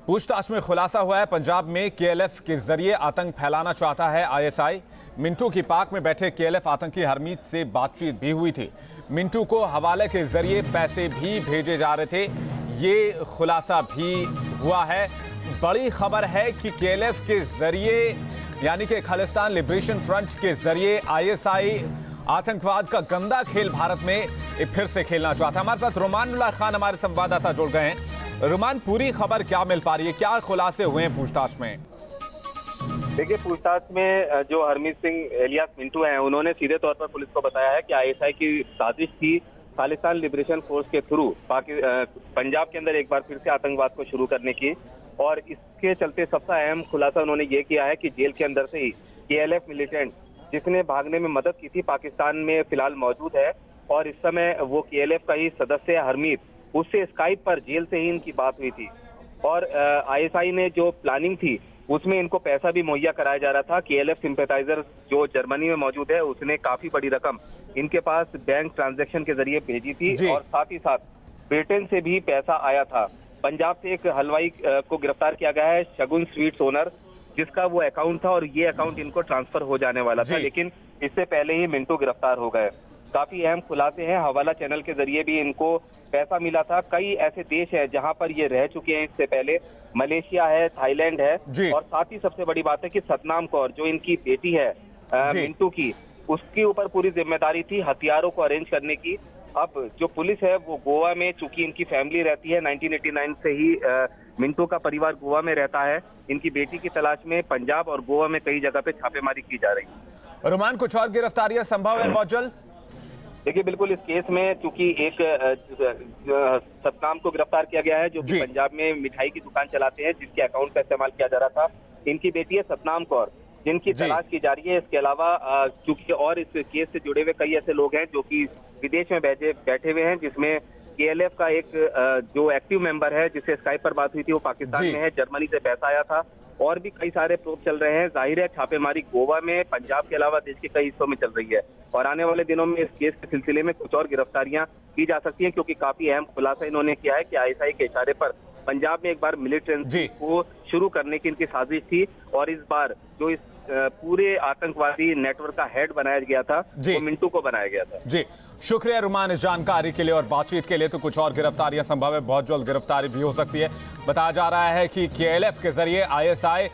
पूछताछ में खुलासा हुआ है पंजाब में केएलएफ के जरिए आतंक फैलाना चाहता है आईएसआई। मिंटू की पाक में बैठे केएलएफ आतंकी हरमीत से बातचीत भी हुई थी। मिंटू को हवाले के जरिए पैसे भी भेजे जा रहे थे, ये खुलासा भी हुआ है। बड़ी खबर है कि केएलएफ के जरिए यानी कि खालिस्तान लिबरेशन फ्रंट के जरिए आईएसआई आतंकवाद का गंदा खेल भारत में फिर से खेलना चाहता है। हमारे साथ रुमानुल्लाह खान हमारे संवाददाता जुड़ गए हैं। रुमान, पूरी खबर क्या मिल पा रही है, क्या खुलासे हुए हैं पूछताछ में? देखिए, पूछताछ में जो हरमीत सिंह एलियास मिंटू हैं, उन्होंने सीधे तौर पर पुलिस को बताया है कि आईएसआई की साजिश थी खालिस्तान लिबरेशन फोर्स के थ्रू पंजाब के अंदर एक बार फिर से आतंकवाद को शुरू करने की। और इसके चलते सबसे अहम खुलासा उन्होंने ये किया है कि जेल के अंदर से ही केएलएफ मिलिटेंट जिसने भागने में मदद की थी पाकिस्तान में फिलहाल मौजूद है और इस समय वो केएलएफ का ही सदस्य है हरमीत, उससे स्काइप पर जेल से ही इनकी बात हुई थी। और आईएसआई ने जो प्लानिंग थी उसमें इनको पैसा भी मुहैया कराया जा रहा था। केएलएफ सिंपैथाइजर जो जर्मनी में मौजूद है उसने काफी बड़ी रकम इनके पास बैंक ट्रांजैक्शन के जरिए भेजी थी और साथ ही साथ ब्रिटेन से भी पैसा आया था। पंजाब से एक हलवाई को गिरफ्तार किया गया है, शगुन स्वीट्स ओनर, जिसका वो अकाउंट था और ये अकाउंट इनको ट्रांसफर हो जाने वाला था, लेकिन इससे पहले ही मिंटू गिरफ्तार हो गए। काफी अहम खुलासे हैं। हवाला चैनल के जरिए भी इनको पैसा मिला था। कई ऐसे देश है जहां पर ये रह चुके हैं इससे पहले, मलेशिया है, थाईलैंड है और साथ ही सबसे बड़ी बात है कि सतनाम कौर जो इनकी बेटी है मिंटू की, उसके ऊपर पूरी जिम्मेदारी थी हथियारों को अरेंज करने की। अब जो पुलिस है वो गोवा में, चूंकि इनकी फैमिली रहती है 1989 से ही मिंटू का परिवार गोवा में रहता है, इनकी बेटी की तलाश में पंजाब और गोवा में कई जगह पे छापेमारी की जा रही है। रुमान, कुछ और गिरफ्तारियां संभव है बहुत जल्द? देखिए, बिल्कुल, इस केस में चूंकि एक सतनाम को गिरफ्तार किया गया है जो कि पंजाब में मिठाई की दुकान चलाते हैं, जिसके अकाउंट का इस्तेमाल किया जा रहा था। इनकी बेटी है सतनाम कौर, जिनकी तलाश की जा रही है। इसके अलावा चूंकि और इस केस से जुड़े हुए कई ऐसे लोग हैं जो कि विदेश में बैठे हुए हैं, जिसमें केएलएफ का एक जो एक्टिव मेंबर है जिससे स्काइप पर बात हुई थी वो पाकिस्तान में है, जर्मनी से पैसा आया था और भी कई सारे प्रोब चल रहे हैं। जाहिर है छापेमारी गोवा में, पंजाब के अलावा देश के कई हिस्सों में चल रही है और आने वाले दिनों में इस केस के सिलसिले में कुछ और गिरफ्तारियां की जा सकती हैं, क्योंकि काफी अहम खुलासा इन्होंने किया है कि आईएसआई के इशारे पर पंजाब में एक बार मिलिटेंसी को शुरू करने की इनकी साजिश थी और इस बार जो इस पूरे आतंकवादी नेटवर्क का हेड बनाया गया था वो मिंटू को बनाया गया था। जी, शुक्रिया रुमान इस जानकारी के लिए और बातचीत के लिए। तो कुछ और गिरफ्तारियां संभव है, बहुत जल्द गिरफ्तारी भी हो सकती है। बताया जा रहा है कि केएलएफ के जरिए आईएसआई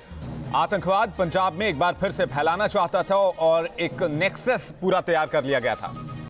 आतंकवाद पंजाब में एक बार फिर से फैलाना चाहता था और एक नेक्सस पूरा तैयार कर लिया गया था।